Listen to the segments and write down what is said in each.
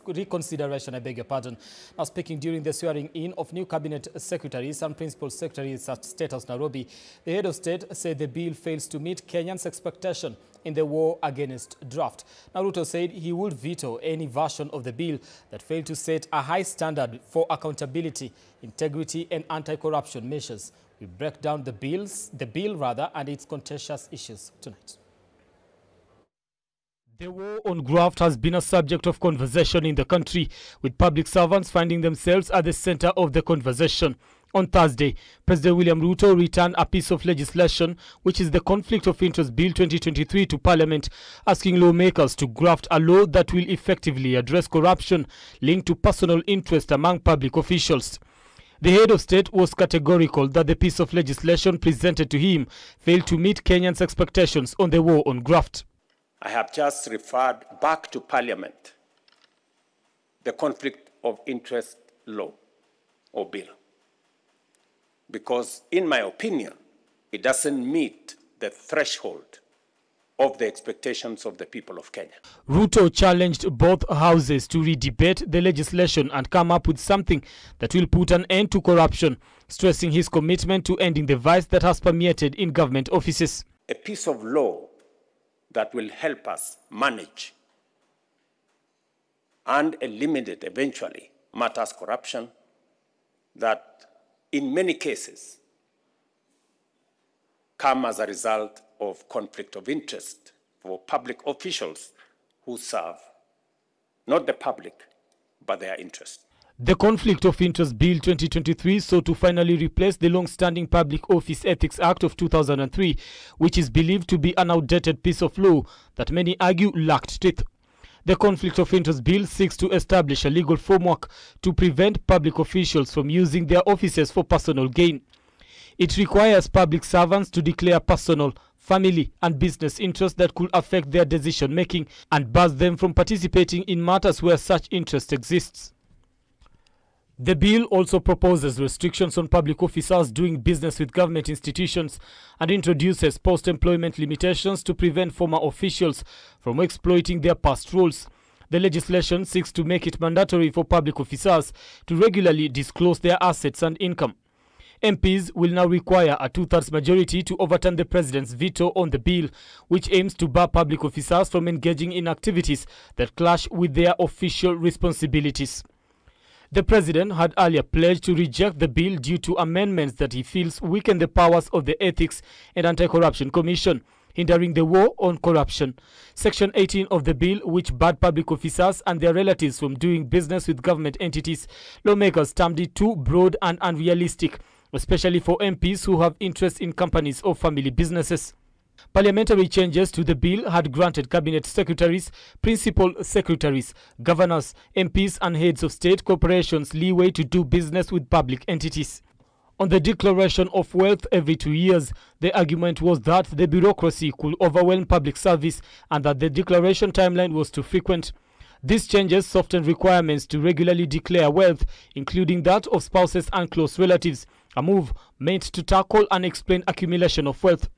reconsideration, I beg your pardon. Now speaking during the swearing-in of new cabinet secretaries and principal secretaries at State House Nairobi, the head of state said the bill fails to meet Kenyans' expectation in the war against draft. Now Ruto said he would veto any version of the bill that failed to set a high standard for accountability, integrity and anti-corruption measures. We break down the bill and its contentious issues tonight. The war on graft has been a subject of conversation in the country, with public servants finding themselves at the center of the conversation. On Thursday, President William Ruto returned a piece of legislation, which is the Conflict of Interest Bill 2023, to Parliament, asking lawmakers to graft a law that will effectively address corruption linked to personal interest among public officials. The head of state was categorical that the piece of legislation presented to him failed to meet Kenyans' expectations on the war on graft. I have just referred back to Parliament the Conflict of Interest Law or Bill, because in my opinion, it doesn't meet the threshold of the expectations of the people of Kenya. Ruto challenged both houses to re-debate the legislation and come up with something that will put an end to corruption, stressing his commitment to ending the vice that has permeated in government offices. A piece of law that will help us manage and eliminate eventually matters corruption that in many cases come as a result of conflict of interest for public officials who serve not the public but their interest. The Conflict of Interest Bill 2023 sought to finally replace the long-standing Public Office Ethics Act of 2003, which is believed to be an outdated piece of law that many argue lacked teeth. The Conflict of Interest Bill seeks to establish a legal framework to prevent public officials from using their offices for personal gain. It requires public servants to declare personal, family and business interests that could affect their decision-making and bars them from participating in matters where such interest exists. The bill also proposes restrictions on public officers doing business with government institutions and introduces post-employment limitations to prevent former officials from exploiting their past roles. The legislation seeks to make it mandatory for public officers to regularly disclose their assets and income. MPs will now require a two-thirds majority to overturn the president's veto on the bill, which aims to bar public officers from engaging in activities that clash with their official responsibilities. The president had earlier pledged to reject the bill due to amendments that he feels weaken the powers of the Ethics and Anti-Corruption Commission, hindering the war on corruption. Section 18 of the bill, which barred public officers and their relatives from doing business with government entities, lawmakers termed it too broad and unrealistic, especially for MPs who have interest in companies or family businesses. Parliamentary changes to the bill had granted cabinet secretaries, principal secretaries, governors, MPs and heads of state corporations leeway to do business with public entities. On the declaration of wealth every 2 years, the argument was that the bureaucracy could overwhelm public service and that the declaration timeline was too frequent. These changes softened requirements to regularly declare wealth, including that of spouses and close relatives, a move meant to tackle and explain accumulation of wealth.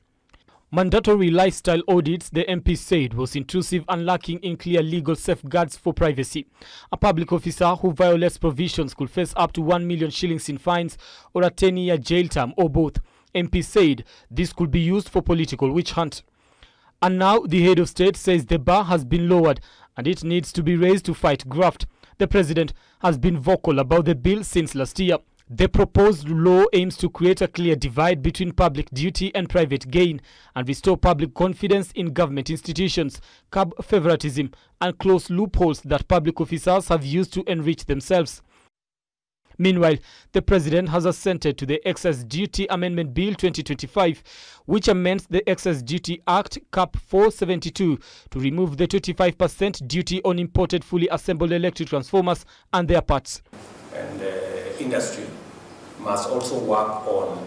Mandatory lifestyle audits, the MP said, was intrusive and lacking in clear legal safeguards for privacy. A public officer who violates provisions could face up to 1 million shillings in fines or a 10-year jail term or both. MP said this could be used for political witch hunt. And now the head of state says the bar has been lowered and it needs to be raised to fight graft. The president has been vocal about the bill since last year. The proposed law aims to create a clear divide between public duty and private gain and restore public confidence in government institutions, curb favoritism and close loopholes that public officers have used to enrich themselves. Meanwhile, the president has assented to the Excess Duty Amendment Bill 2025, which amends the Excess Duty Act Cap 472 to remove the 25% duty on imported fully assembled electric transformers and their parts. And the industry must also work on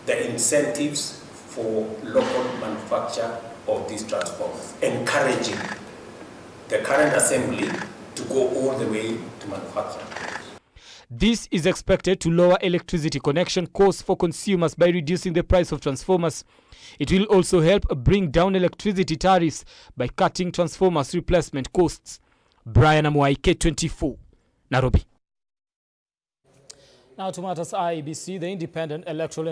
the incentives for local manufacture of these transformers, encouraging the current assembly to go all the way to manufacture. This is expected to lower electricity connection costs for consumers by reducing the price of transformers. It will also help bring down electricity tariffs by cutting transformers replacement costs. Brian Amwai, K24, Nairobi. Now to matters IEBC, the Independent Electoral